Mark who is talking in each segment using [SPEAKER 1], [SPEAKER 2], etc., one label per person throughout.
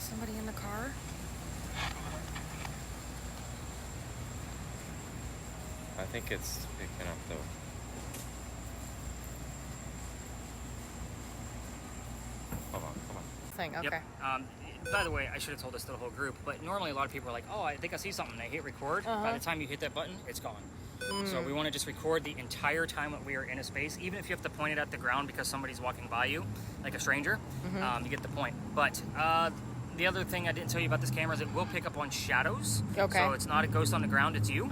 [SPEAKER 1] Somebody in the car?
[SPEAKER 2] I think it's picking up though. Hold on, come on.
[SPEAKER 1] Thing, okay.
[SPEAKER 3] Yep. By the way, I should have told this to the whole group, but normally a lot of people are like, oh, I think I see something. They hit record. By the time you hit that button, it's gone. So we want to just record the entire time that we are in a space, even if you have to point it at the ground because somebody's walking by you, like a stranger, you get the point. But the other thing I didn't tell you about this camera is it will pick up on shadows.
[SPEAKER 1] Okay.
[SPEAKER 3] So it's not a ghost on the ground, it's you.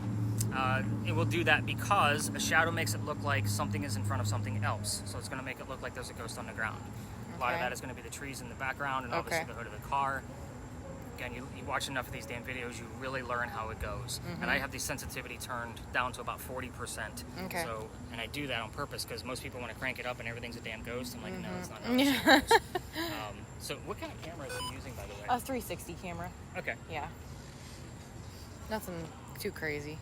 [SPEAKER 3] It will do that because a shadow makes it look like something is in front of something else. So it's going to make it look like there's a ghost on the ground. A lot of that is going to be the trees in the background and obviously the hood of the car. Again, you watch enough of these damn videos, you really learn how it goes. And I have the sensitivity turned down to about 40%.
[SPEAKER 1] Okay.
[SPEAKER 3] So, and I do that on purpose because most people want to crank it up and everything's a damn ghost. I'm like, no, it's not. How it goes. So what kind of camera are you using, by the way?
[SPEAKER 1] A 360 camera.
[SPEAKER 3] Okay.
[SPEAKER 1] Yeah. Nothing too crazy.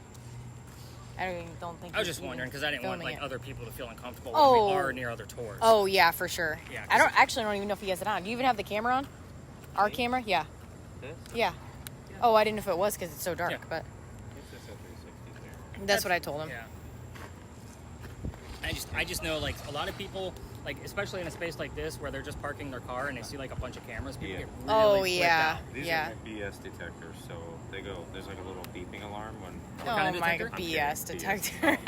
[SPEAKER 1] Don't think.
[SPEAKER 3] I was just wondering because I didn't want like other people to feel uncomfortable when
[SPEAKER 1] Oh.
[SPEAKER 3] we are near other tours.
[SPEAKER 1] Oh yeah, for sure.
[SPEAKER 3] Yeah,
[SPEAKER 1] I don't even know if he has it on. Do you even have the camera on? Our camera? Yeah.
[SPEAKER 2] This?
[SPEAKER 1] Yeah. Oh, I didn't know if it was because it's so dark, but
[SPEAKER 2] It's just a 360 camera.
[SPEAKER 1] that's what I told him.
[SPEAKER 3] Yeah. I just know like a lot of people, like especially in a space like this where they're just parking their car and they see like a bunch of cameras, people get really flipped out.
[SPEAKER 2] These are my BS detectors, so they go. There's like a little beeping alarm when.
[SPEAKER 1] Oh
[SPEAKER 3] kind of
[SPEAKER 1] my
[SPEAKER 3] detector?
[SPEAKER 1] BS detector.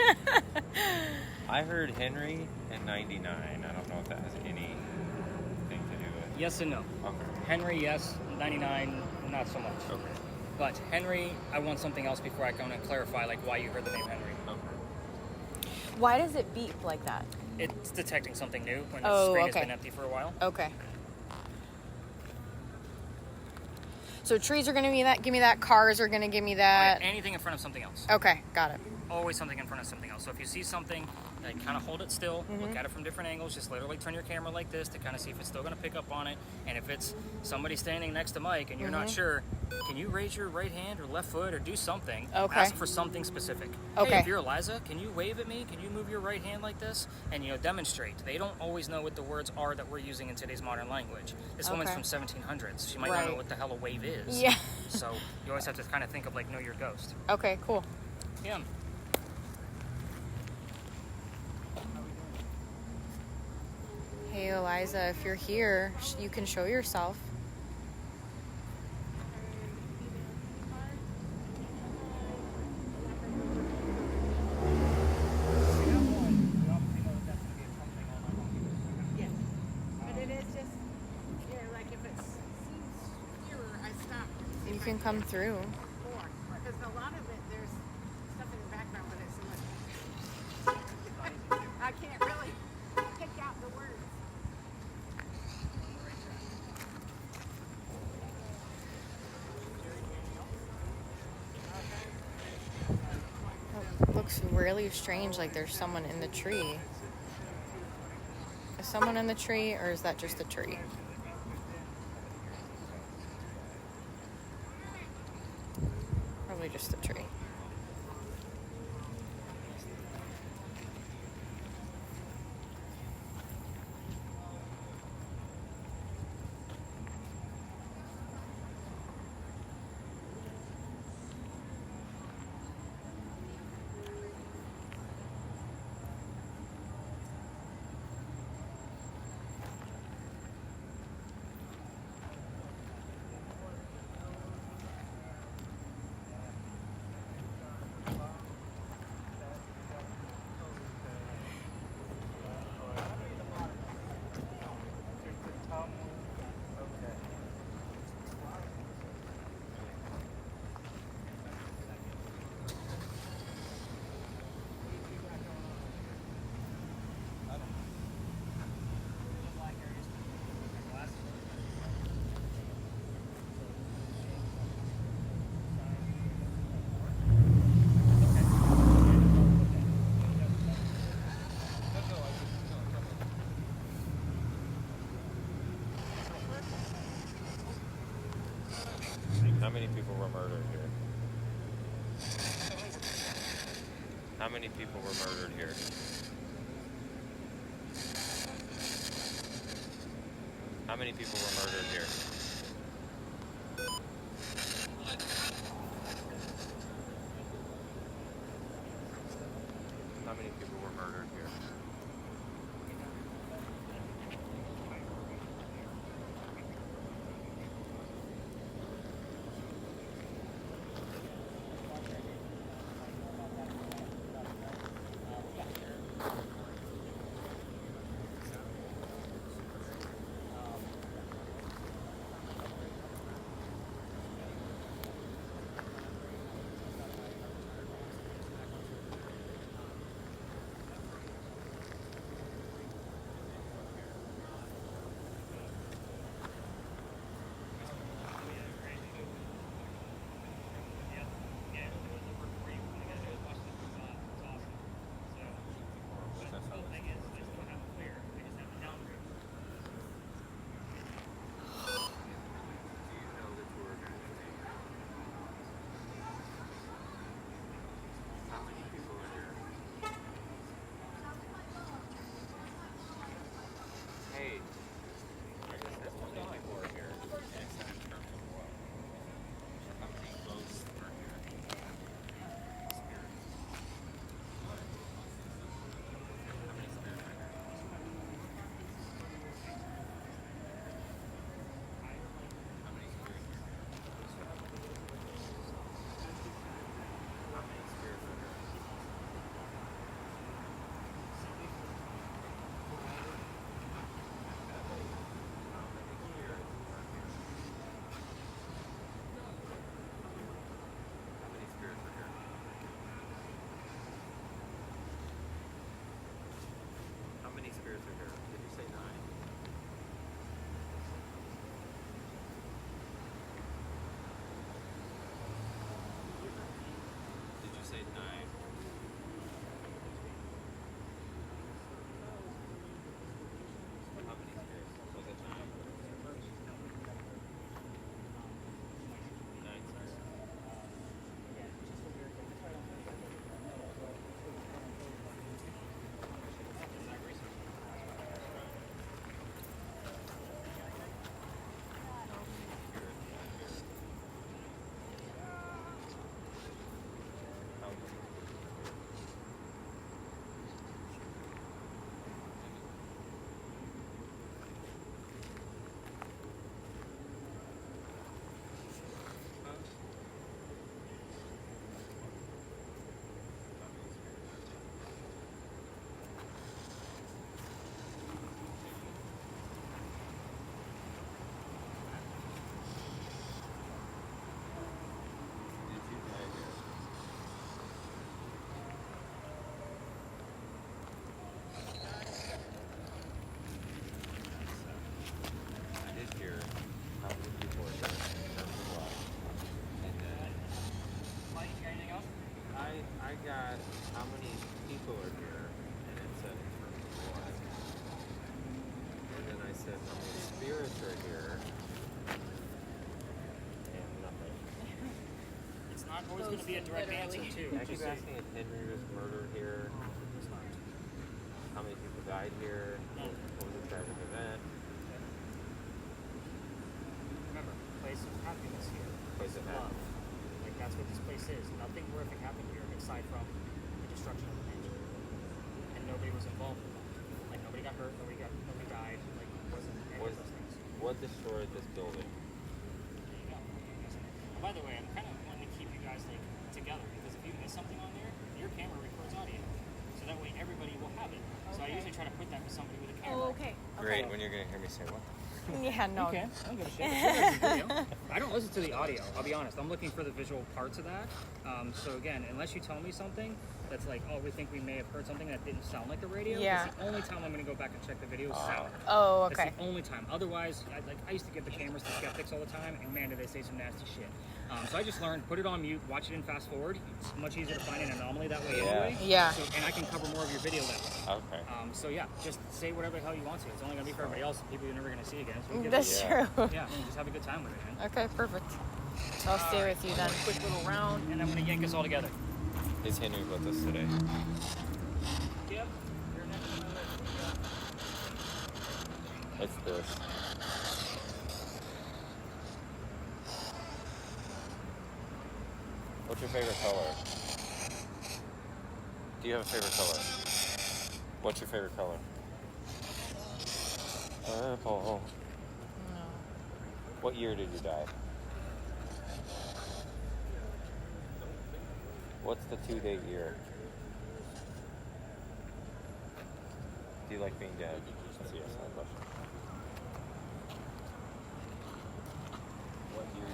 [SPEAKER 2] I heard Henry and 99. I don't know if that has anything to do with.
[SPEAKER 3] Yes and no.
[SPEAKER 2] Okay.
[SPEAKER 3] Henry, yes. 99, not so much.
[SPEAKER 2] Okay.
[SPEAKER 3] But Henry, I want something else before I go and clarify like why you heard the name Henry.
[SPEAKER 2] Okay.
[SPEAKER 1] Why does it beep like that?
[SPEAKER 3] It's detecting something new when the screen has been empty for a while.
[SPEAKER 1] Okay. So trees are going to give me that. Cars are going to give me that.
[SPEAKER 3] Anything in front of something else.
[SPEAKER 1] Okay, got it.
[SPEAKER 3] Always something in front of something else. So if you see something, like, kind of hold it still, look at it from different angles, just literally turn your camera like this to kind of see if it's still going to pick up on it. And if it's somebody standing next to Mike and you're not sure, can you raise your right hand or left foot or do something?
[SPEAKER 1] Okay.
[SPEAKER 3] Ask for something specific.
[SPEAKER 1] Okay.
[SPEAKER 3] Hey, if you're Eliza, can you wave at me? Can you move your right hand like this? And, demonstrate. They don't always know what the words are that we're using in today's modern language. This woman's from 1700s. She might not know what the hell a wave is.
[SPEAKER 1] Yeah.
[SPEAKER 3] So you always have to kind of think of, like, know your ghost.
[SPEAKER 1] Okay, cool.
[SPEAKER 3] Yeah.
[SPEAKER 1] Hey, Eliza, if you're here, you can show yourself.
[SPEAKER 4] Yes, but it is just, like if it seems clearer, I stop.
[SPEAKER 1] You can come through.
[SPEAKER 4] More, because a lot of it, there's stuff in the background, but it's much. I can't really pick out the words.
[SPEAKER 1] It looks really strange, like there's someone in the tree. Is someone in the tree, or is that just a tree? Probably just a tree.
[SPEAKER 2] How many people were murdered here? How many people were murdered here? How many people were murdered here? literature here. And nothing.
[SPEAKER 3] It's not always going to be a direct answer, too.
[SPEAKER 2] I keep asking if Henry was murdered here.
[SPEAKER 3] It's not.
[SPEAKER 2] How many people died here? What was the tragic event?
[SPEAKER 3] Remember, place of happiness here.
[SPEAKER 2] Place of
[SPEAKER 3] love.
[SPEAKER 2] happiness.
[SPEAKER 3] Like, that's what this place is. Nothing horrific happened here aside from the destruction of the mansion. And nobody was involved in that. Like, nobody got hurt, nobody died. Like, it wasn't any of those things.
[SPEAKER 2] What destroyed this building?
[SPEAKER 3] There you go. And by the way, I'm kind of wanting to keep you guys, like, together, because if you miss something on there, your camera records audio. So that way everybody will have it. So I usually try to put that with somebody with a camera.
[SPEAKER 4] Oh, okay.
[SPEAKER 2] Great, when you're going to hear me say what?
[SPEAKER 1] Yeah, no.
[SPEAKER 3] You can. I don't give a shit. It's your video. I don't listen to the audio. I'll be honest. I'm looking for the visual parts of that. So again, unless you tell me something that's like, oh, we think we may have heard something that didn't sound like the radio.
[SPEAKER 1] Yeah.
[SPEAKER 3] That's the only time I'm going to go back and check the video sound.
[SPEAKER 1] Oh, okay.
[SPEAKER 3] That's the only time. Otherwise, I used to give the cameras to skeptics all the time, and man, did they say some nasty shit. So I just learned, put it on mute, watch it in fast forward. It's much easier to find an anomaly that way anyway.
[SPEAKER 1] Yeah.
[SPEAKER 3] So, and I can cover more of your video that way.
[SPEAKER 2] Okay.
[SPEAKER 3] So yeah, just say whatever the hell you want to. It's only going to be for everybody else, and people you're never going to see again. So you get
[SPEAKER 1] That's
[SPEAKER 3] to-
[SPEAKER 1] true.
[SPEAKER 3] Yeah, and just have a good time with it, man.
[SPEAKER 1] Okay, perfect. So I'll stay with you then.
[SPEAKER 3] Quick little round, and I'm going to yank us all together.
[SPEAKER 2] Is Henry with us today?
[SPEAKER 3] Yep. You're next on my list.
[SPEAKER 2] It's this. What's your favorite color? Do you have a favorite color? What's your favorite color? Purple.
[SPEAKER 1] No.
[SPEAKER 2] What year did you die? What's the 2-date year? Do you like being dead? That's a yes or no question. What year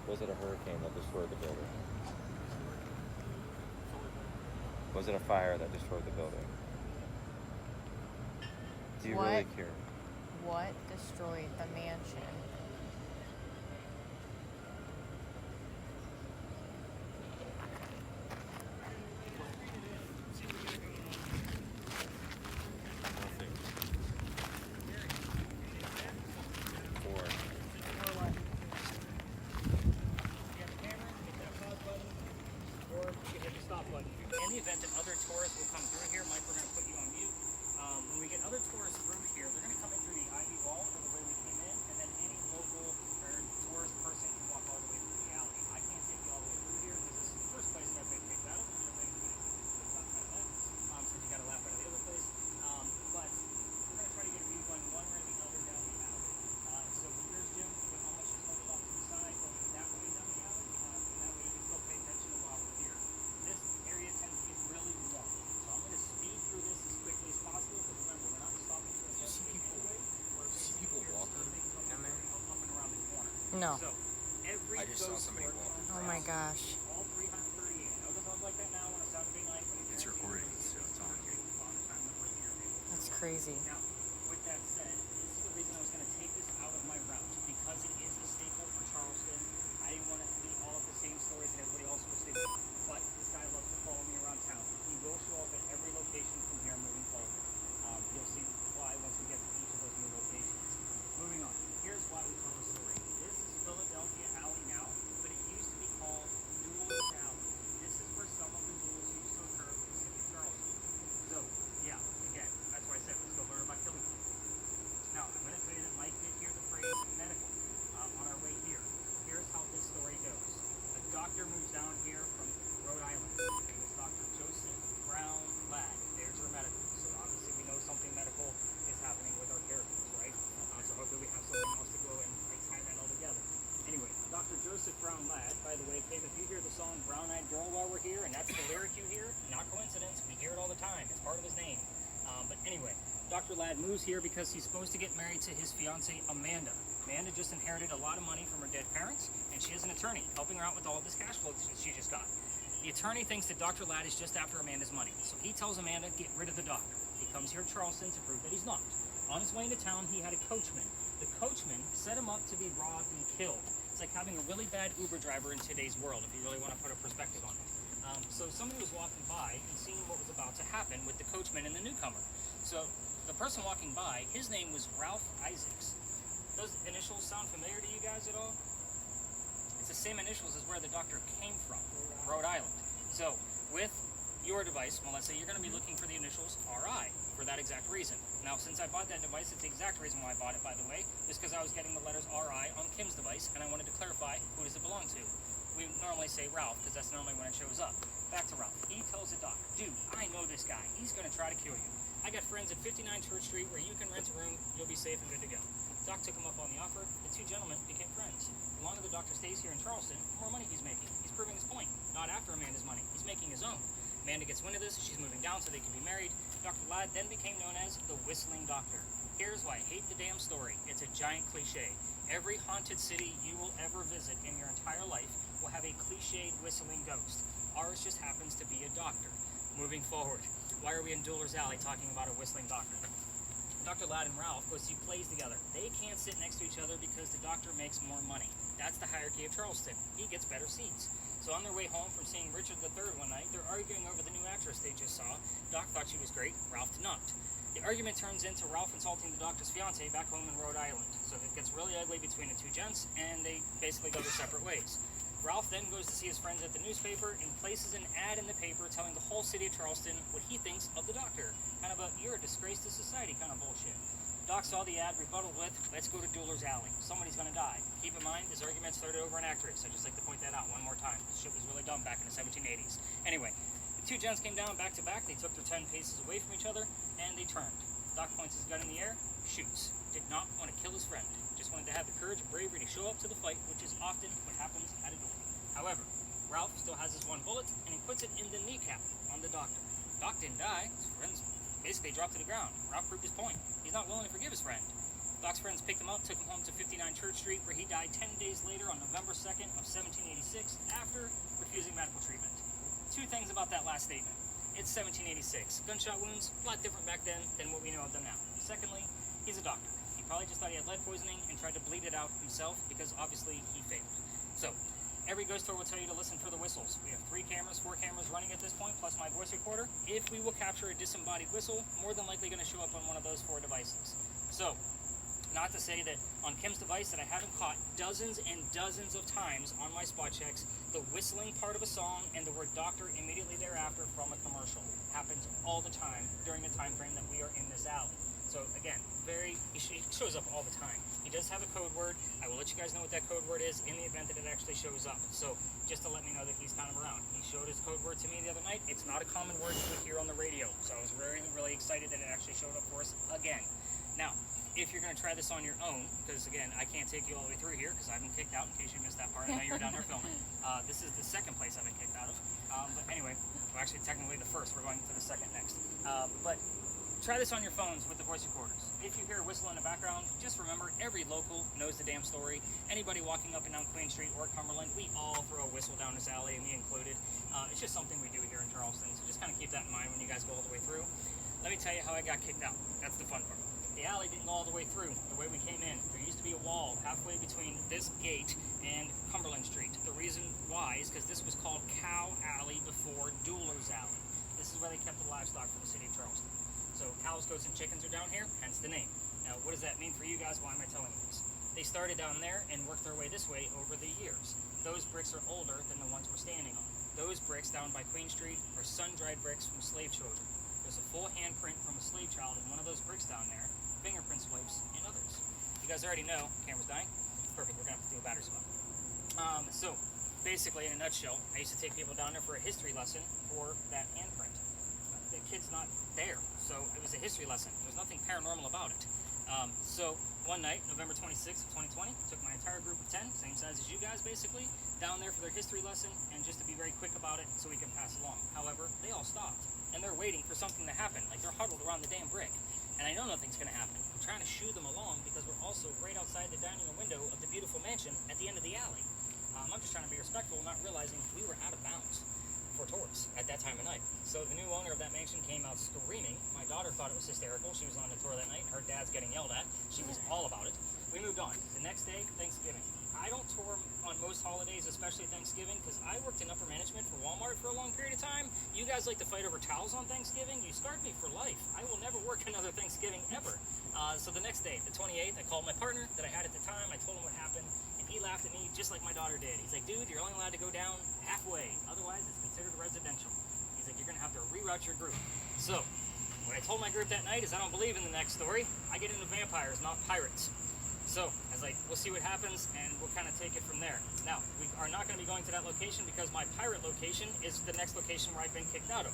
[SPEAKER 2] was it a hurricane that destroyed the building? Was it a fire that destroyed the building? Do you really care?
[SPEAKER 1] What destroyed the mansion?
[SPEAKER 3] In the event that other tourists will come through here, Mike, we're going to put you on mute. When we get other tourists through here, they're going to come in through the ivy wall or the way we came in, and then any local or tourist person can walk all the way through the alley. I can't take you all the way through here because this is the first place that they picked out of. Since you got to laugh out of the other place. But we're going to try to get a view going one way or the other down the alley. So here's Jim. You can almost just hold it off to the side, going that way down the alley. And that way you can still pay attention to while we're here. This area tends to get really warm. So I'm going to speed through this as quickly as possible because remember, we're not stopping to investigate anyway.
[SPEAKER 5] See people walking down there?
[SPEAKER 3] Up and around the corner.
[SPEAKER 1] No.
[SPEAKER 3] So every
[SPEAKER 5] I just saw somebody walking.
[SPEAKER 1] Oh my gosh.
[SPEAKER 3] all 338. I know this sounds like that now on a Saturday night, but
[SPEAKER 5] It's recording, so it's on here.
[SPEAKER 1] That's crazy.
[SPEAKER 3] Now, with that said, this is the reason I was going to take this out of my route because it is a staple for Charleston. I didn't want it to be all of the same stories that everybody else was doing. But this guy loves to follow me around town. He will show up at every location from here moving forward. You'll see why once we get to each of those new locations. Moving on. Here's why we tell the story. This is Philadelphia Alley now, but it used to be called Newell's Alley. This is where some of the duels used to occur in the city of Charleston. So, yeah, again, that's why I said let's go learn about killing people. Now, I'm going to tell you that Mike did hear the phrase medical on our way here. Here's how this story goes. A doctor moves down here from Rhode Island. His name is Dr. Joseph Brown Ladd. There's your medical. So obviously we know something medical is happening with our characters, right? So hopefully we have something else to go and tie that all together. Anyway, Dr. Joseph Brown Ladd, by the way, Kate, if you hear the song Brown Eyed Girl while we're here, and that's the lyric you hear, not coincidence, we hear it all the time. It's part of his name. But anyway, Dr. Ladd moves here because he's supposed to get married to his fiancée, Amanda. Amanda just inherited a lot of money from her dead parents, and she has an attorney helping her out with all of this cash flow that she just got. The attorney thinks that Dr. Ladd is just after Amanda's money, so he tells Amanda, get rid of the doctor. He comes here to Charleston to prove that he's not. On his way into town, he had a coachman. The coachman set him up to be robbed and killed. It's like having a really bad Uber driver in today's world, if you really want to put a perspective on it. So somebody was walking by and seeing what was about to happen with the coachman and the newcomer. So the person walking by, his name was Ralph Isaacs. Those initials sound familiar to you guys at all? It's the same initials as where the doctor came from, Rhode Island. So with your device, Melissa, you're going to be looking for the initials RI for that exact reason. Now, since I bought that device, it's the exact reason why I bought it, by the way, is because I was getting the letters RI on Kim's device, and I wanted to clarify who does it belong to. We normally say Ralph, because that's normally when it shows up. Back to Ralph. He tells the doc, dude, I know this guy. He's going to try to kill you. I got friends at 59 Church Street where you can rent a room, you'll be safe and good to go. Doc took him up on the offer. The two gentlemen became friends. The longer the doctor stays here in Charleston, the more money he's making. He's proving his point. Not after Amanda's money. He's making his own. Amanda gets wind of this. She's moving down so they can be married. Dr. Ladd then became known as the Whistling Doctor. Here's why I hate the damn story. It's a giant cliche. Every haunted city you will ever visit in your entire life will have a cliched whistling ghost. Ours just happens to be a doctor. Moving forward, why are we in Dueler's Alley talking about a whistling doctor? Dr. Ladd and Ralph go see plays together. They can't sit next to each other because the doctor makes more money. That's the hierarchy of Charleston. He gets better seats. So on their way home from seeing Richard III one night, they're arguing over the new actress they just saw. Doc thought she was great, Ralph did not. The argument turns into Ralph insulting the doctor's fiance back home in Rhode Island. So it gets really ugly between the two gents, and they basically go their separate ways. Ralph then goes to see his friends at the newspaper and places an ad in the paper telling the whole city of Charleston what he thinks of the doctor. Kind of a, you're a disgrace to society kind of bullshit. Doc saw the ad, rebutted with, let's go to Dueler's Alley. Somebody's gonna die. Keep in mind, this argument started over an actress. I'd just like to point that out one more time. This shit was really dumb back in the 1780s. Anyway, the two gents came down back to back. They took their 10 paces away from each other, and they turned. Doc points his gun in the air, shoots. Did not want to kill his friend. Just wanted to have the courage and bravery to show up to the fight, which is often what happens at a duel. However, Ralph still has his one bullet, and he puts it in the kneecap on the doctor. Doc didn't die. His friends basically dropped to the ground. Ralph proved his point. He's not willing to forgive his friend. Doc's friends picked him up, took him home to 59 Church Street, where he died 10 days later on November 2nd of 1786 after refusing medical treatment. Two things about that last statement. It's 1786. Gunshot wounds, a lot different back then than what we know of them now. Secondly, he's a doctor. He probably just thought he had lead poisoning and tried to bleed it out himself because obviously he failed. So, every ghost tour will tell you to listen for the whistles. We have 4 cameras running at this point, plus my voice recorder. If we will capture a disembodied whistle, more than likely going to show up on one of those 4 devices. So, not to say that on Kim's device that I haven't caught dozens and dozens of times on my spot checks, the whistling part of a song and the word doctor immediately thereafter from a commercial. Happens all the time during the time frame that we are in this alley. So again, he shows up all the time. He does have a code word. I will let you guys know what that code word is in the event that it actually shows up. So just to let me know that he's kind of around. He showed his code word to me the other night. It's not a common word you would hear on the radio. So I was really, really excited that it actually showed up for us again. Now, if you're going to try this on your own, because again, I can't take you all the way through here because I've been kicked out in case you missed that part. I know you were down there filming. This is the second place I've been kicked out of. But anyway, well, actually technically the first. We're going to the second next. But try this on your phones with the voice recorders. If you hear a whistle in the background, just remember every local knows the damn story. Anybody walking up and down Queen Street or Cumberland, we all throw a whistle down this alley, and me included. It's just something we do here in Charleston, so just kind of keep that in mind when you guys go all the way through. Let me tell you how I got kicked out. That's the fun part. The alley didn't go all the way through the way we came in. There used to be a wall halfway between this gate and Cumberland Street. The reason why is because this was called Cow Alley before Dueler's Alley. This is where they kept the livestock for the city of Charleston. So cows, goats, and chickens are down here, hence the name. Now, what does that mean for you guys? Why am I telling you this? They started down there and worked their way this way over the years. Those bricks are older than the ones we're standing on. Those bricks down by Queen Street are sun-dried bricks from slave children. There's a full handprint from a slave child in one of those bricks down there, fingerprint swipes, and others. You guys already know, camera's dying. Perfect, we're gonna have to do a battery swap. So, basically, in a nutshell, I used to take people down there for a history lesson for that handprint. The kid's not there, so it was a history lesson. There's nothing paranormal about it. So, one night, November 26th, 2020, took my entire group of 10, same size as you guys basically, down there for their history lesson, and just to be very quick about it so we can pass along. However, they all stopped, and they're waiting for something to happen, like they're huddled around the damn brick. And I know nothing's going to happen. I'm trying to shoo them along because we're also right outside the dining room window of the beautiful mansion at the end of the alley. I'm just trying to be respectful, not realizing we were out of bounds for tourists at that time of night. So the new owner of that mansion came out screaming. My daughter thought it was hysterical. She was on the tour that night. Her dad's getting yelled at. She was all about it. We moved on. The next day, Thanksgiving. I don't tour on most holidays, especially Thanksgiving, because I worked in upper management for Walmart for a long period of time. You guys like to fight over towels on Thanksgiving. You scarred me for life. I will never work another Thanksgiving ever. So the next day, the 28th, I called my partner that I had at the time. I told him what happened, and he laughed at me just like my daughter did. He's like, dude, you're only allowed to go down halfway. Otherwise, it's considered residential. He's like, you're going to have to reroute your group. So what I told my group that night is I don't believe in the next story. I get into vampires, not pirates. So I was like, we'll see what happens, and we'll kind of take it from there. Now, we are not going to be going to that location because my pirate location is the next location where I've been kicked out of.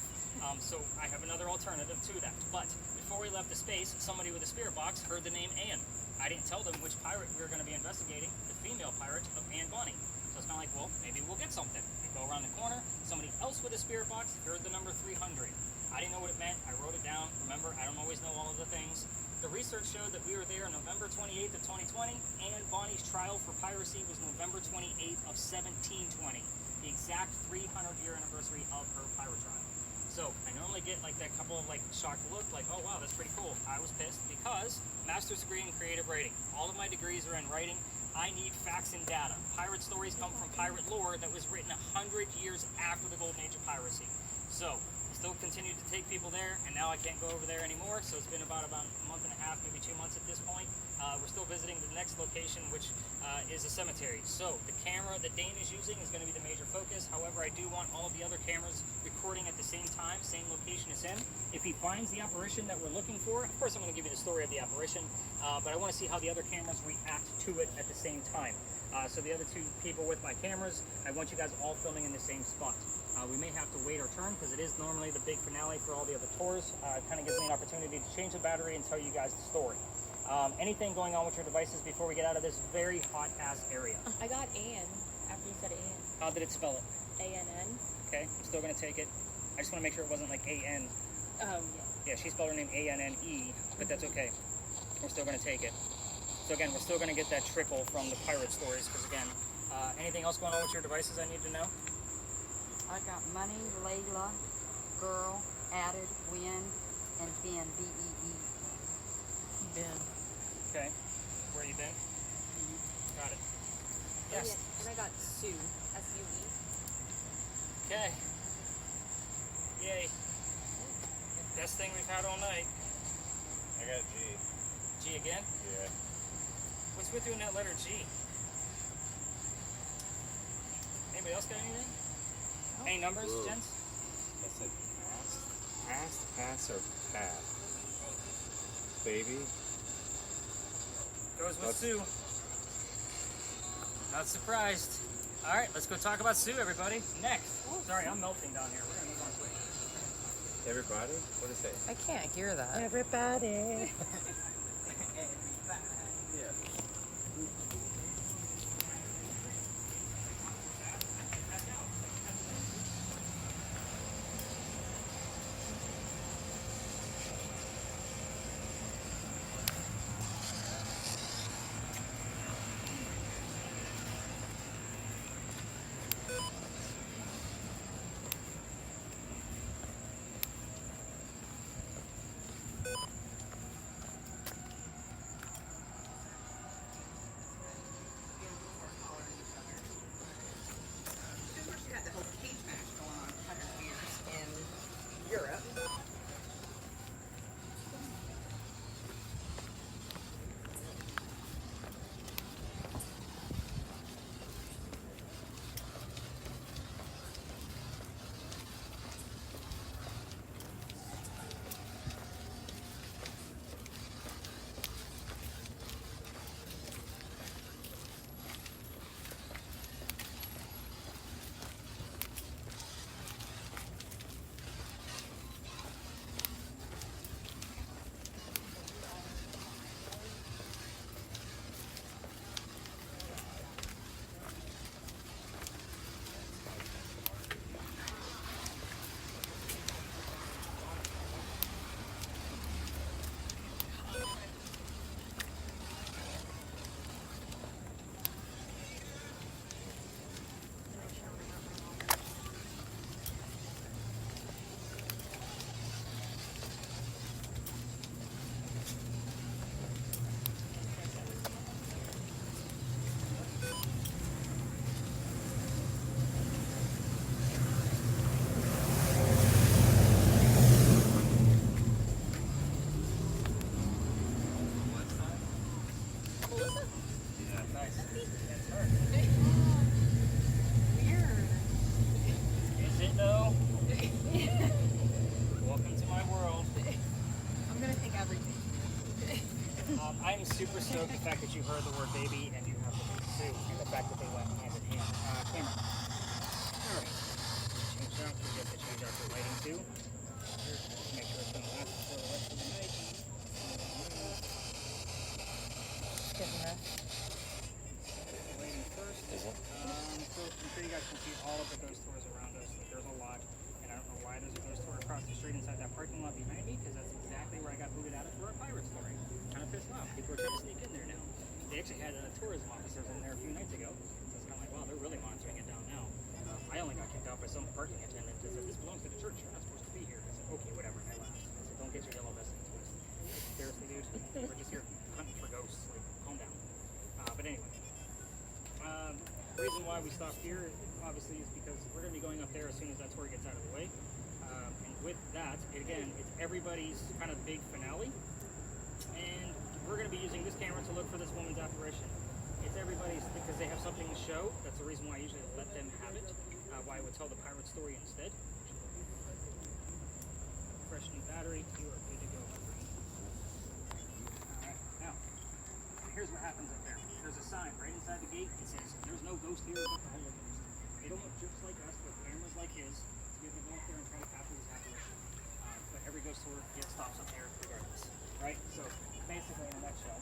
[SPEAKER 3] So I have another alternative to that. But before we left the space, somebody with a spirit box heard the name Anne. I didn't tell them which pirate we were going to be investigating, the female pirate of Anne Bonny. So it's kind of like, well, maybe we'll get something. We go around the corner, somebody else with a spirit box heard the number 300. I didn't know what it meant. I wrote it down. Remember, I don't always know all of the things. The research showed that we were there on November 28th of 2020. Anne Bonny's trial for piracy was November 28th of 1720, the exact 300-year anniversary of her pirate trial. So I normally get like that couple of like shocked look, like, oh wow, that's pretty cool. I was pissed because master's degree in creative writing. All of my degrees are in writing. I need facts and data. Pirate stories come from pirate lore that was written 100 years after the golden age of piracy. So still continue to take people there, and now I can't go over there anymore. So it's been about a month and a half, maybe 2 months at this point. We're still visiting the next location, which is a cemetery. So the camera that Dane is using is going to be the major focus. However, I do want all of the other cameras recording at the same time, same location as him. If he finds the apparition that we're looking for, of course I'm going to give you the story of the apparition, but I want to see how the other cameras react to it at the same time. So the other two people with my cameras, I want you guys all filming in the same spot. We may have to wait our turn because it is normally the big finale for all the other tours. It kind of gives me an opportunity to change the battery and tell you guys the story. Anything going on with your devices before we get out of this very hot ass area?
[SPEAKER 6] I got Ann after you said Ann.
[SPEAKER 3] How did it spell it?
[SPEAKER 6] A-N-N.
[SPEAKER 3] Okay, I'm still going to take it. I just want to make sure it wasn't like A-N.
[SPEAKER 6] Yeah.
[SPEAKER 3] Yeah, she spelled her name A-N-N-E, but that's okay. We're still going to take it. So again, we're still going to get that trickle from the pirate stories because again, anything else going on with your devices I need to know?
[SPEAKER 7] I got money, Layla, girl, added, win, and Ben, B-E-E.
[SPEAKER 1] Ben.
[SPEAKER 3] Okay. Where you been? Got it. Yes.
[SPEAKER 6] And I got Sue, S-U-E.
[SPEAKER 3] Okay. Yay. Best thing we've had all night.
[SPEAKER 2] I got G.
[SPEAKER 3] G again?
[SPEAKER 2] Yeah.
[SPEAKER 3] What's with you in that letter G? Anybody else got anything? Any numbers,
[SPEAKER 2] Whoa.
[SPEAKER 3] gents?
[SPEAKER 2] I said pass or path. Baby.
[SPEAKER 3] Goes with
[SPEAKER 2] Let's-
[SPEAKER 3] Sue. Not surprised. All right, let's go talk about Sue, everybody. Next. Sorry, I'm melting down here. We're gonna move on quick.
[SPEAKER 2] Everybody? What is it?
[SPEAKER 1] I can't hear that.
[SPEAKER 7] Everybody.
[SPEAKER 3] guys. That's her.
[SPEAKER 1] Weird.
[SPEAKER 3] Is it though? Welcome to my world.
[SPEAKER 1] I'm gonna take everything.
[SPEAKER 3] I'm super stoked the fact that you heard the word baby and you have the word Sue, and the fact that they went hand in hand. Camera. Alright. Change that. We get to change out the lighting too. Make sure it's gonna last for the rest of the night.
[SPEAKER 1] Getting this.
[SPEAKER 3] Lighting first.
[SPEAKER 2] Is it?
[SPEAKER 3] So I'm sure you guys can see all of the ghost tours around us. There's a lot. And I don't know why there's a ghost tour across the street inside that parking lot behind me, because that's exactly where I got booted out of for a pirate story. Kind of pissed off. People are trying to sneak in there now. They actually had tourism officers in there a few nights ago. So it's kind of like, wow, they're really monitoring it down now. I only got kicked out by some parking attendant that said, this belongs to the church. You're not supposed to be here. I said, okay, whatever. And I left. I said, don't get your yellow vest into this. Seriously, dude. We're just here hunting for ghosts. Like, calm down. But anyway. Reason why we stopped here, obviously, is because we're going to be going up there as soon as that tour gets out of the way. And with that, again, it's everybody's kind of big finale. And we're going to be using this camera to look for this woman's apparition. It's everybody's, because they have something to show. That's the reason why I usually let them have it. Why I would tell the pirate story instead. Fresh new battery. You are good to go, my friend. Alright, now, here's what happens up there. There's a sign right inside the gate. It says, there's no ghost here but the Holy Ghost. They don't look just like us with cameras like his. So you have to go up there and try to capture this apparition. But every ghost tour stops up there regardless. Right? So, basically, in a nutshell,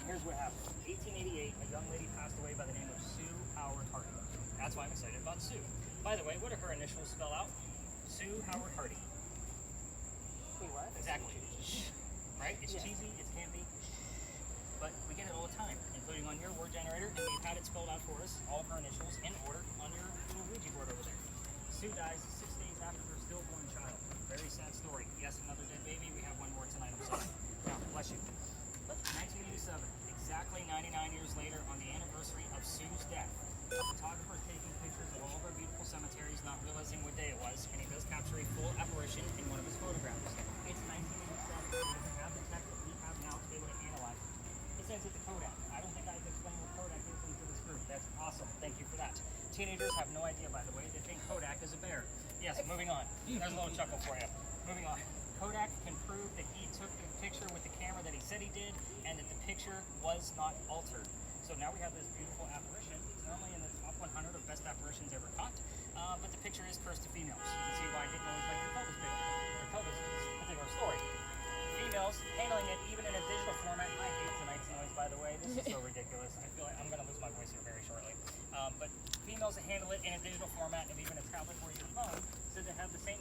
[SPEAKER 3] here's what happened. 1888, a young lady passed away by the name of Sue Howard Hardy. That's why I'm excited about Sue. By the way, what do her initials spell out? Sue Howard Hardy.
[SPEAKER 6] Wait, what?
[SPEAKER 3] Exactly. Right? It's cheesy, it's campy, but we get it all the time, including on your word generator, and we've had it spelled out for us, all of her initials in order on your little Ouija board over there. Sue dies 6 days after her stillborn child. Very sad story. Yes, another dead baby. We have one more tonight. I'm sorry. Now, bless you. 1987, exactly 99 years later, on the anniversary of Sue's death, a photographer taking pictures of all of our beautiful cemeteries, not realizing what day it was, and he does capture a full apparition in one of his photographs. It's 1987. He doesn't have the tech that we have now to be able to analyze it. It says it's a Kodak. I don't think I've explained what Kodak is into this group. That's awesome. Thank you for that. Teenagers have no idea, by the way. They think Kodak is a bear. Yes, moving on. There's a little chuckle for you. Moving on. Kodak can prove that he took the picture with the camera that he said he did, and that the picture was not altered. So now we have this beautiful apparition. It's normally in the top 100 of best apparitions ever caught, but the picture is cursed to females. You can see why I didn't always like to tell this particular story. Females handling it even in a digital format. I hate tonight's noise, by the way. This is so ridiculous. I feel like I'm going to lose my voice here very shortly. But females that handle it in a digital format of even a tablet or your phone said to have the same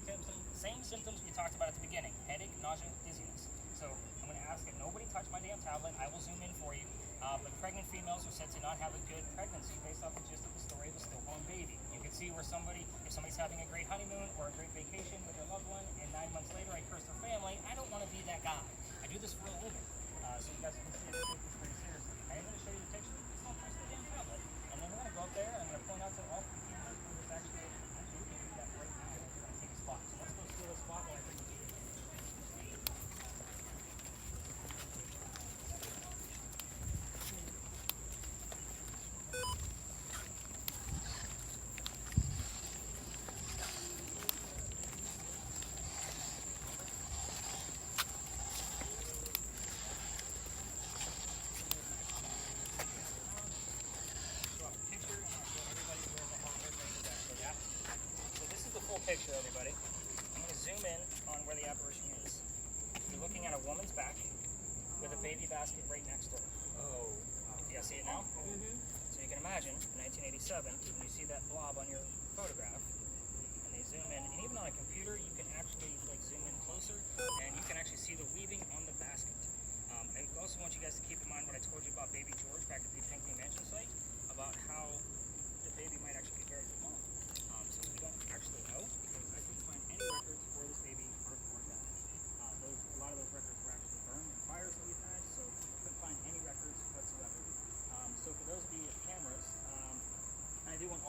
[SPEAKER 3] symptoms we talked about at the beginning: headache, nausea, dizziness. So I'm going to ask that nobody touch my damn tablet. I will zoom in for you. But pregnant females are said to not have a good pregnancy based off the gist of the story of a stillborn baby. You can see where if somebody's having a great honeymoon or a great vacation with their loved one, and 9 months later I curse their family, I don't want to be that guy. I do this for a living. So you guys can see I take this pretty seriously. I am going to show you the picture. It's not just the damn tablet. And then we're going to go up there and I'm going to point out to all three cameras where this actually we can do that right now. We're going to take a spot. So let's go steal a spot while I bring the video. Picture, everybody. I'm going to zoom in on where the apparition is. You're looking at a woman's back with a baby basket right next to her. Oh. You guys see it now? Mm-hmm. So you can imagine, in 1987, when you see that blob on your photograph, and they zoom in, and even on a computer, you can actually zoom in closer, and you can actually see the weaving on the basket. I also want you guys to keep in mind what I told you about Baby George back at the Pinckney Mansion site, about how the baby might actually be buried with mom. So we don't actually know, because I couldn't find any records for this baby or for death. A lot of those records were actually burned in fires that we've had, so couldn't find any records whatsoever. So for those of you with cameras, I do want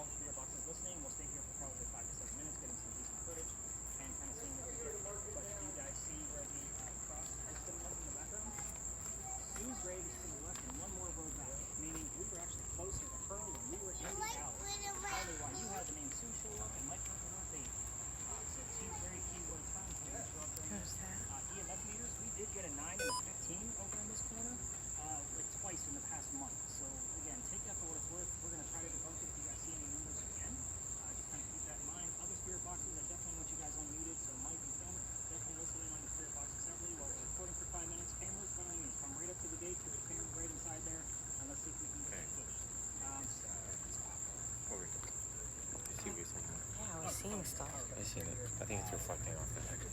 [SPEAKER 2] seen it. I think it's reflecting off the heck.
[SPEAKER 3] Yeah,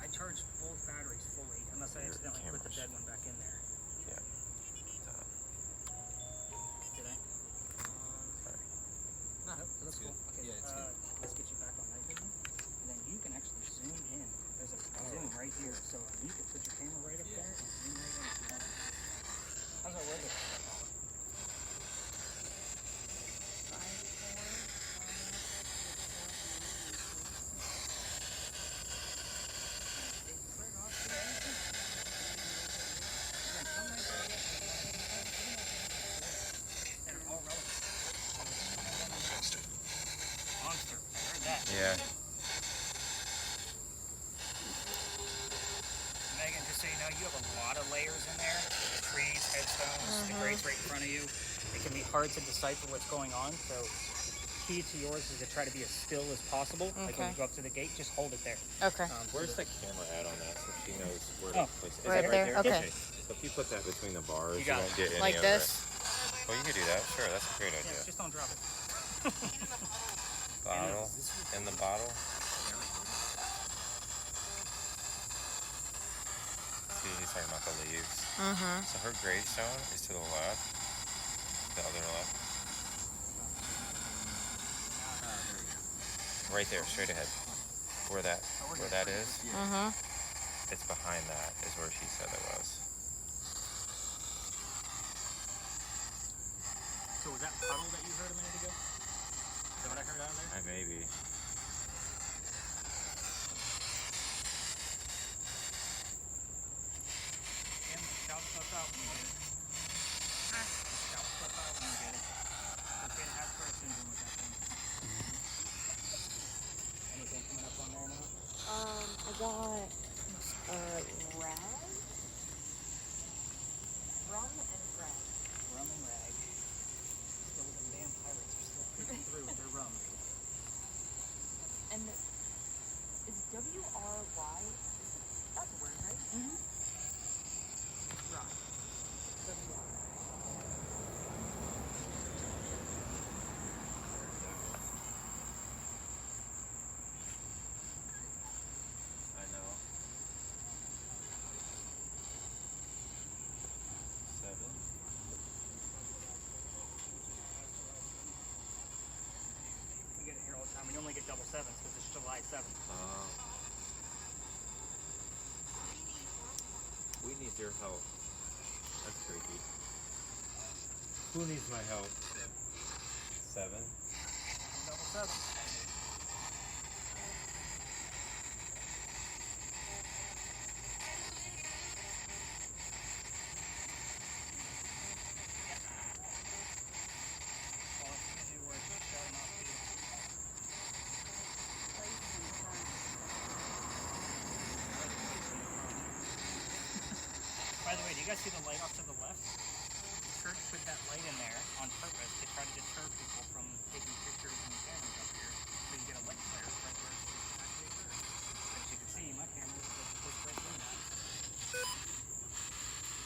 [SPEAKER 3] I charged both batteries fully, unless I
[SPEAKER 2] Your
[SPEAKER 3] accidentally put the
[SPEAKER 2] cameras.
[SPEAKER 3] dead one back in there.
[SPEAKER 2] Yeah.
[SPEAKER 3] Did I?
[SPEAKER 2] Sorry.
[SPEAKER 3] No, that's cool. Okay,
[SPEAKER 5] Yeah, it's good.
[SPEAKER 3] let's get you back on night vision, and then you can actually zoom in. There's a zoom right here, so you can put your camera right up there and zoom right in if you want. How's our weather? Monster. Heard that.
[SPEAKER 2] Yeah.
[SPEAKER 3] Megan, just so you know, you have a lot of layers in there. The trees, headstones, the grates right in front of you. It can be hard to decipher what's going on, so key to yours is to try to be as still as possible. Like when
[SPEAKER 1] Okay.
[SPEAKER 3] you go up to the gate, just hold it there.
[SPEAKER 1] Okay.
[SPEAKER 2] Where's the camera at on that so she knows where
[SPEAKER 3] Oh,
[SPEAKER 2] to place it? Is
[SPEAKER 1] right
[SPEAKER 2] that
[SPEAKER 1] there? Okay.
[SPEAKER 2] So if you put that between the bars,
[SPEAKER 3] You
[SPEAKER 2] you,
[SPEAKER 3] got
[SPEAKER 2] won't
[SPEAKER 3] it.
[SPEAKER 2] get any
[SPEAKER 1] Like
[SPEAKER 2] of
[SPEAKER 1] this?
[SPEAKER 2] it. Well, you could do that. Sure, that's a great
[SPEAKER 3] Yeah,
[SPEAKER 2] idea.
[SPEAKER 3] just don't drop it.
[SPEAKER 2] Bottle. In the bottle. See, he's talking about the leaves.
[SPEAKER 1] Mm-hmm.
[SPEAKER 2] So her gravestone is to the left. The other left. Right there, straight ahead. Where that is,
[SPEAKER 1] Mm-hmm.
[SPEAKER 2] it's behind that is where she said it was.
[SPEAKER 3] So was that puddle that you heard a minute ago? Is that what I heard out there?
[SPEAKER 2] Maybe.
[SPEAKER 3] Tim, shout stuff out when you get it. Shout stuff out when you get it. It's okay to have Asperger's syndrome with that thing. Anything coming up on there now?
[SPEAKER 1] I got rag. Rum and rag.
[SPEAKER 3] Rum and rag. Still them damn pirates are still creeping through with their rum.
[SPEAKER 6] And is W-R-Y? That's a word, right?
[SPEAKER 1] Mm-hmm.
[SPEAKER 6] Right. W-R.
[SPEAKER 2] I know. 7.
[SPEAKER 3] We get it here all the time. We only get double sevens because it's July 7th.
[SPEAKER 2] We need your help. That's creepy. Who needs my help? 7.
[SPEAKER 3] Double seven. Well, it's usually where it's showing off to you. By the way, do you guys see the light off to the left? The church put that light in there on purpose to try to deter people from taking pictures and cameras up here. So you get a light flare right where it's actually occurred. As you can see, my camera's pushed right through that.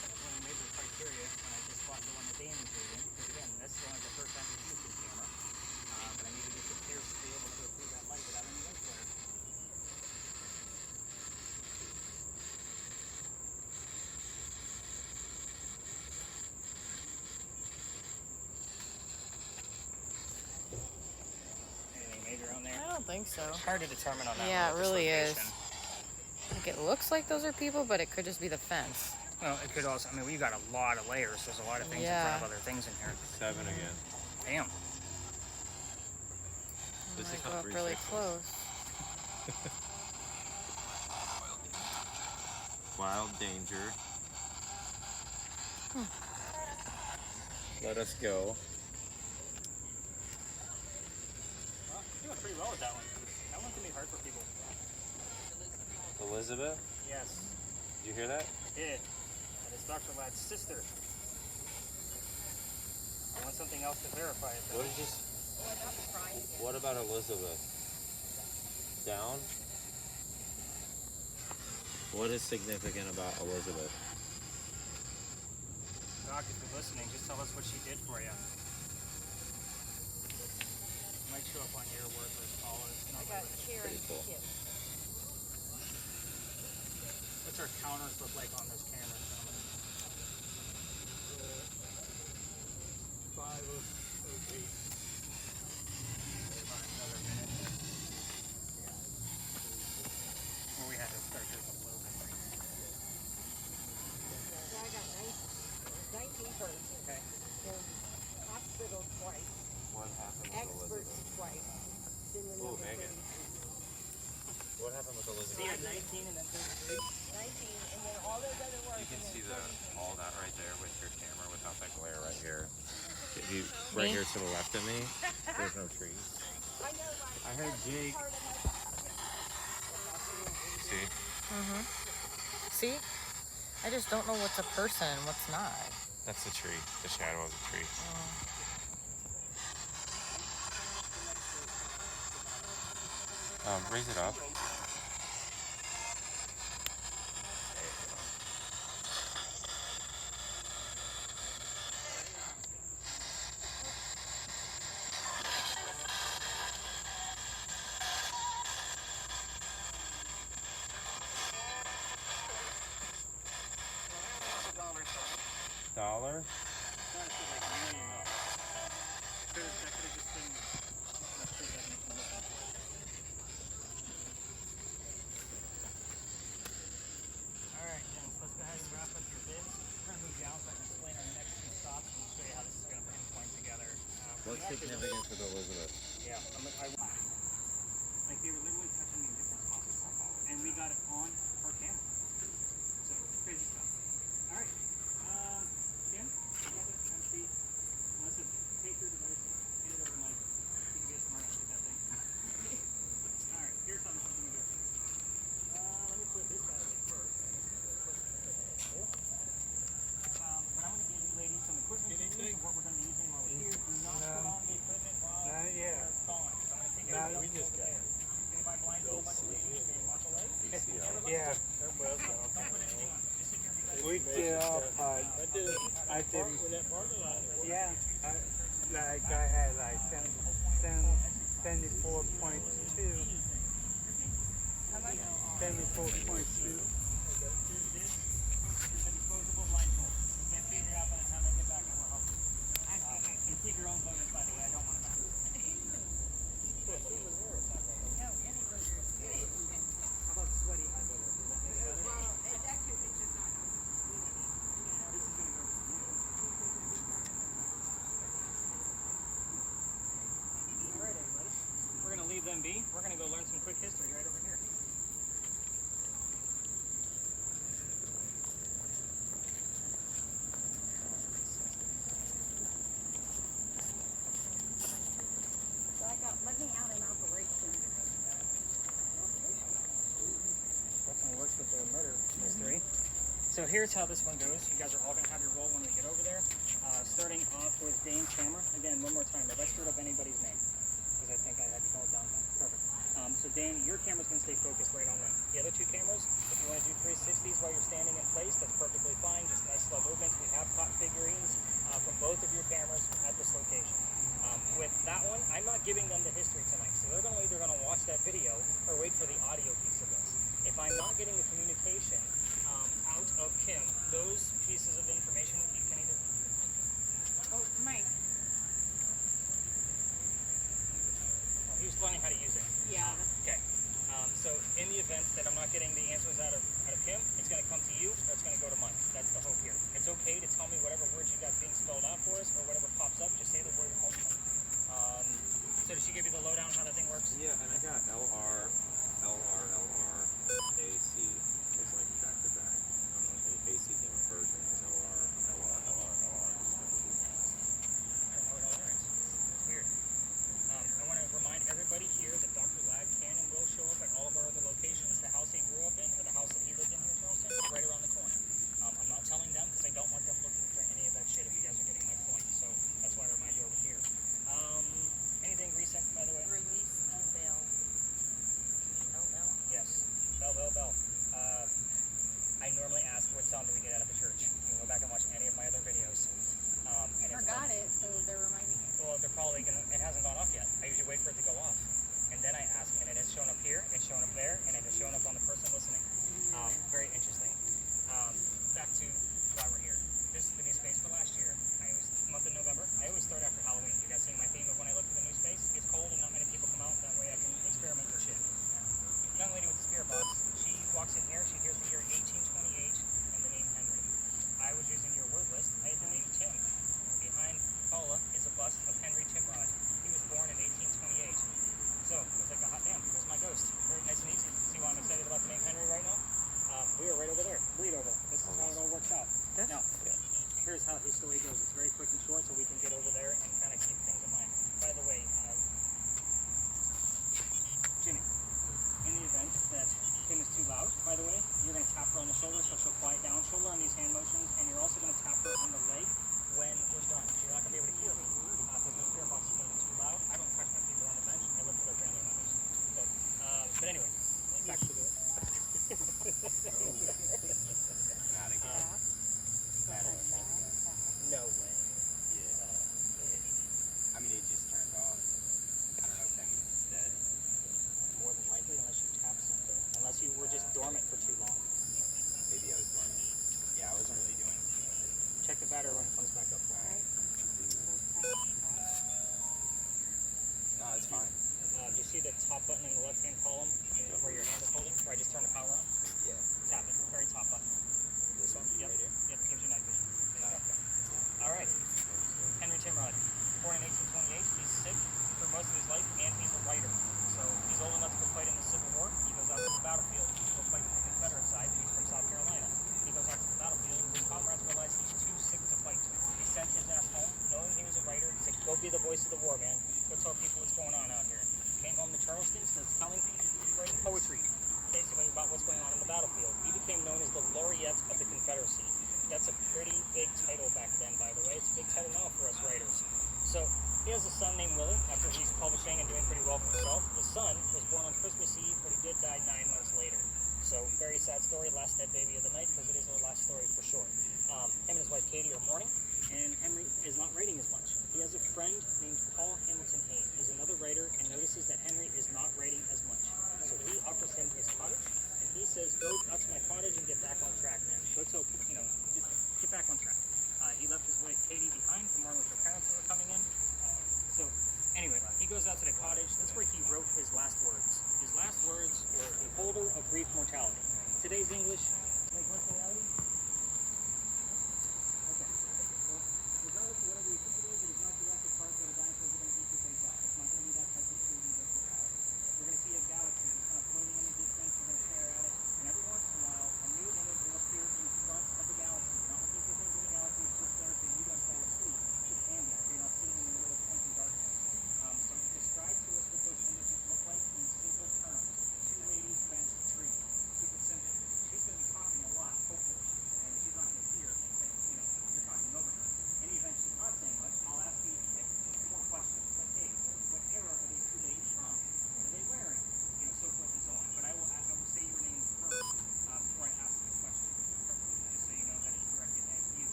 [SPEAKER 3] That's one of the major criteria when I just bought the one that Danny's using. Because again, this is only the first time we've used this camera. But I need to get the clear to be able to approve that light without any light flare. Anything major on there?
[SPEAKER 1] I don't think so.
[SPEAKER 3] It's hard to determine on that.
[SPEAKER 1] Yeah,
[SPEAKER 3] one
[SPEAKER 1] it
[SPEAKER 3] with this
[SPEAKER 1] really is.
[SPEAKER 3] location.
[SPEAKER 1] Like it looks like those are people, but it could just be the fence.
[SPEAKER 3] Well, it could also, I mean, we got a lot of layers. There's a lot of things in
[SPEAKER 1] Yeah.
[SPEAKER 3] front of other things in here.
[SPEAKER 2] 7 again.
[SPEAKER 3] Damn.
[SPEAKER 2] This
[SPEAKER 1] Might
[SPEAKER 2] is
[SPEAKER 1] go
[SPEAKER 2] not
[SPEAKER 1] up
[SPEAKER 2] 3
[SPEAKER 1] really
[SPEAKER 2] sixes.
[SPEAKER 1] close.
[SPEAKER 2] Wild danger. Let us go.
[SPEAKER 3] Well, you're doing pretty well with that one. That one can be hard for people.
[SPEAKER 2] Elizabeth,
[SPEAKER 3] Yes,
[SPEAKER 2] did you hear that?
[SPEAKER 3] I did. That is Dr. Ladd's sister. I want something else to verify it, though.
[SPEAKER 2] What did you? What about Elizabeth? Down. What is significant about Elizabeth?
[SPEAKER 3] Doc, if you're listening, just tell us what she did for you. My might show up on your work or Paula's.
[SPEAKER 4] I got Sharon
[SPEAKER 2] cool.
[SPEAKER 4] Kit.
[SPEAKER 3] What's our counters look like on this camera? Gentlemen?
[SPEAKER 2] 5:08.
[SPEAKER 3] About another minute. Well, we had to start this a little bit.
[SPEAKER 4] Yeah, I got 19 persons.
[SPEAKER 3] Okay.
[SPEAKER 4] In hospital twice.
[SPEAKER 2] What happened with
[SPEAKER 4] Experts
[SPEAKER 2] Elizabeth?
[SPEAKER 4] twice. Then the
[SPEAKER 2] Oh,
[SPEAKER 4] number
[SPEAKER 2] Megan.
[SPEAKER 4] 33.
[SPEAKER 2] What happened with
[SPEAKER 3] So
[SPEAKER 2] Elizabeth?
[SPEAKER 3] you had 19 and then 33?
[SPEAKER 4] 19, and then all those other ones.
[SPEAKER 5] You can
[SPEAKER 4] and then
[SPEAKER 5] see
[SPEAKER 4] 33.
[SPEAKER 5] all that right there with your camera without that glare right here.
[SPEAKER 2] Right here to the left of me, there's no trees.
[SPEAKER 4] I know, right?
[SPEAKER 2] I heard Jake.
[SPEAKER 4] Part of my
[SPEAKER 5] See?
[SPEAKER 1] See? I just don't know what's a person and what's not.
[SPEAKER 5] That's the tree. The shadow of the tree. Raise it up. $1?
[SPEAKER 3] Alright, Jens, let's go ahead and wrap up your bids. We're going to move down so I can explain our next two stops and show you how this is going to pinpoint together.
[SPEAKER 2] What's significance with Elizabeth?
[SPEAKER 3] Yeah, like they were literally touching me in different spots. And we got it on our camera. So, crazy stuff. Alright, Kim, Melissa, take your device, hand it over to Mike. You can get smart with that thing. Alright, here's how this is going to go. Let me put this out first. But I'm going to give you ladies some equipment to use for what we're going to be using while we're here. Do not put on the equipment while it's gone. So I'm going to take everything else over there. If I blindfold a bunch of ladies, they walk away.
[SPEAKER 8] Yeah,
[SPEAKER 3] Don't put anything on. Just sit here and be ready.
[SPEAKER 8] we did our part. I did. Yeah, like I had like 74.2. 74.2.
[SPEAKER 3] Disposable blindfold. You can't figure it out by the time I get back and we'll help you. And keep your own boogers, by the way. I don't want to back. How about sweaty eye boogers? Does that make sense?
[SPEAKER 4] Well, that could be just not.
[SPEAKER 3] This is going to go to you. Alright, everybody. We're going to leave them be. We're going to go learn some quick history right over here.
[SPEAKER 7] So I got, let me out in operation.
[SPEAKER 3] Definitely works with the murder mystery. So here's how this one goes. You guys are all going to have your roll when we get over there. Starting off with Dane's camera. Again, one more time. If I screwed up anybody's name, because I think I had to call it down now. Perfect. So Dane, your camera's going to stay focused right on them. The other two cameras, if you want to do 360s while you're standing in place, that's perfectly fine. Just nice slow movements. We have caught figurines from both of your cameras at this location. With that one, I'm not giving them the history tonight. So they're either going to watch that video or wait for the audio piece of this. If I'm not getting the communication out of Kim, those pieces of information, you can either...
[SPEAKER 4] Oh, Mike.
[SPEAKER 3] Well, he was learning how to use it.
[SPEAKER 4] Yeah.
[SPEAKER 3] Okay. So in the event that I'm not getting the answers out of Kim, it's going to come to you, or it's going to
[SPEAKER 1] this?
[SPEAKER 3] No. Here's how his story goes. It's very quick and short, so we can get over there and kind of keep things in mind. By the way, Jimmy, in the event that Kim is too loud, by the way, you're going to tap her on the shoulder so she'll quiet down. She'll learn these hand motions, and you're also going to tap her on the leg when we're done. You're not going to be able to hear me because the spirit box is going to be too loud. I don't touch my people on the bench. I live with their family members. So, but anyway, back to it.
[SPEAKER 5] Not again.
[SPEAKER 3] No way.
[SPEAKER 5] I mean, it just turned off. I don't know if that means it's dead.
[SPEAKER 3] More than likely, unless you tap something. Unless you were just dormant for too long.
[SPEAKER 5] Maybe I was dormant. Yeah, I wasn't really doing anything with it.
[SPEAKER 3] Check the battery when it comes back up.
[SPEAKER 5] No, it's fine.
[SPEAKER 3] Do you see the top button in the left-hand column where your hand is holding? Where I just turned the power on?
[SPEAKER 5] Yeah.
[SPEAKER 3] Tap it. Very top button.
[SPEAKER 5] This one?
[SPEAKER 3] Yep.
[SPEAKER 5] Right here?
[SPEAKER 3] Yep. Gives you night vision. There you go. All right. Henry Timrod, born in 1828. He's sick for most of his life, and he's a writer. So he's old enough to go fight in the Civil War. He goes out to the battlefield to go fight for the Confederate side. He's from South Carolina. He goes out to the battlefield. His comrades realize he's too sick to fight. He sent his ass home, knowing he was a writer. He said, "Go be the voice of the war, man. Go tell people what's going on out here." Came home to Charleston, starts telling people, writing poetry, basically about what's going on in the battlefield. He became known as the laureate of the Confederacy. That's a pretty big title back then, by the way. It's a big title now for us writers. So he has a son named Willie, after he's publishing and doing pretty well for himself. The son was born on Christmas Eve, but he did die 9 months later. So very sad story, last dead baby of the night, because it is our last story for sure. Him and his wife Katie are mourning, and Henry is not writing as much. He has a friend named Paul Hamilton Hayne. He's another writer and notices that Henry is not writing as much. So he offers him his cottage, and he says, "Go out to my cottage and get back on track, man. Go to, just get back on track." He left his wife Katie behind to mourn with her parents that were coming in. So anyway, he goes out to the cottage. That's where he wrote his last words. His last words were, "A holder of brief mortality." Today's English, like what's reality? Okay. Well, regardless of whatever you think it is not Jurassic Park or the dinosaurs are going to eat your face off. It's not going to be that type of crazy virtual reality. We're going to see a galaxy just kind of floating in the distance. We're going to stare at it, and every once in a while, a new image will appear in front of the galaxy. You're not looking for things in the galaxy. It's just there so you don't fall asleep. It's just ambient. You're not seeing in the middle of empty darkness. So describe to us what those images look like in simple terms. Two ladies, bench, tree. Keep it simple. She's going to be talking a lot, hopefully, and she's not going to hear that, you're talking over her. In the event she's not saying much, I'll ask you more questions, like, hey, what era are these two ladies from? What are they wearing? So forth and so on. But I will say your name first before I ask the question, just so you know that it's directed at you.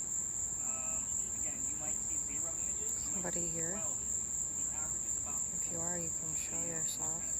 [SPEAKER 3] Again, you might see 0 images.
[SPEAKER 1] Somebody here?
[SPEAKER 3] 12. The average is about
[SPEAKER 1] If you are, you can show yourself.